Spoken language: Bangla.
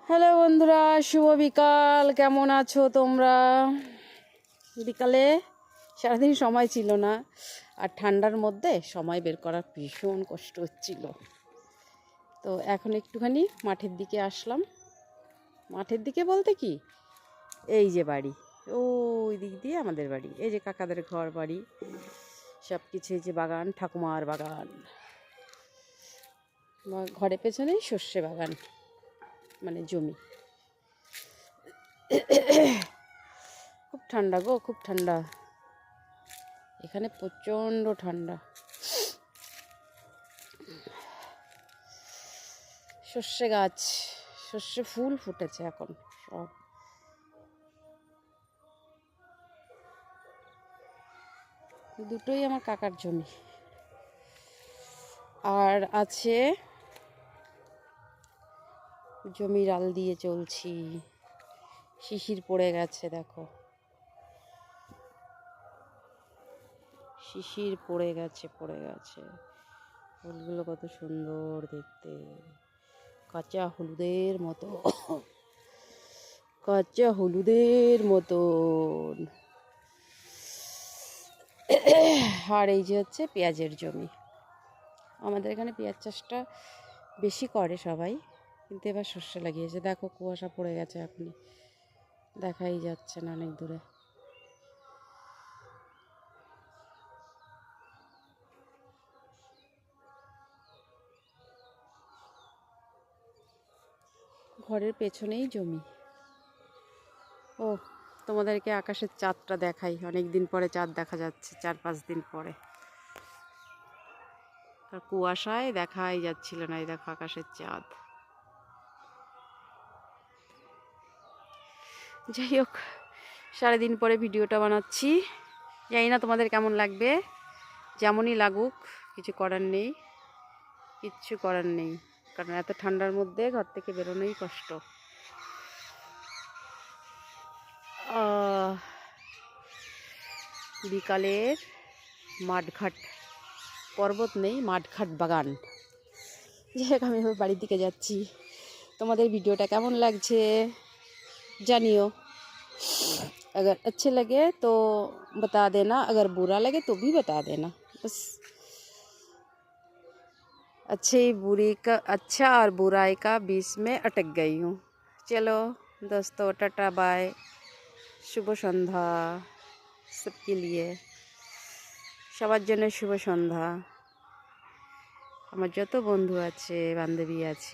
হ্যালো বন্ধুরা, শুভ বিকাল। কেমন আছো তোমরা? বিকালে সারাদিন সময় ছিল না, আর ঠান্ডার মধ্যে সময় বের করার ভীষণ কষ্ট হচ্ছিল। তো এখন একটুখানি মাঠের দিকে আসলাম। মাঠের দিকে বলতে কি, এই যে বাড়ি, ওই দিক দিয়ে আমাদের বাড়ি, এই যে কাকাদের ঘর বাড়ি, সব কিছু, এই যে বাগান, ঠাকুমার বাগান, ঘরের পেছনেই সর্ষে বাগান, মানে জমি। খুব ঠান্ডা গো, খুব ঠান্ডা এখানে, প্রচণ্ড ঠান্ডা। সর্ষে গাছ, সর্ষে ফুল ফুটেছে এখন সব। দুটোই আমার কাকার জমি। আর আছে জমির আল দিয়ে চলছি, শিশির পড়ে গেছে, দেখো শিশির পড়ে গেছে, ফুলগুলো কত সুন্দর দেখতে, কাঁচা হলুদের মতো, কাঁচা হলুদের মতন। আর এই যে হচ্ছে পেঁয়াজের জমি। আমাদের এখানে পেঁয়াজ চাষটা বেশি করে সবাই, কিন্তু এবার সর্ষে লাগিয়েছে। দেখো কুয়াশা পড়ে গেছে, এখনই দেখাই যাচ্ছে না অনেক দূরে। ঘরের পেছনেই জমি। ও, তোমাদেরকে আকাশের চাঁদটা দেখাই। অনেক দিন পরে চাঁদ দেখা যাচ্ছে, 4-5 দিন পরে। আর কুয়াশায় দেখাই যাচ্ছিল না, এই দেখো আকাশের চাঁদ। যাই হোক, সারাদিন পরে ভিডিওটা বানাচ্ছি। জানি না তোমাদের কেমন লাগবে, যেমনই লাগুক, কিছু করার নেই, কিচ্ছু করার নেই, কারণ এত ঠান্ডার মধ্যে ঘর থেকে বেরোনোই কষ্ট। বিকালের মাঠঘাট, পর্বত নেই, মাঠঘাট বাগান। যাই হোক, আমি এবার বাড়ির দিকে যাচ্ছি। তোমাদের ভিডিওটা কেমন লাগছে জানিও। अगर अच्छे लगे तो बता देना, अगर बुरा लगे तो भी बता देना। बस अच्छा और बुराई का बीच में अटक गई हूँ। चलो दोस्तों, टाटा बाय, शुभ सन्ध्या सबके लिए, সবার জন্য শুভ সন্ধ্যা। আমার যত বন্ধু আছে, বান্ধবী আছে,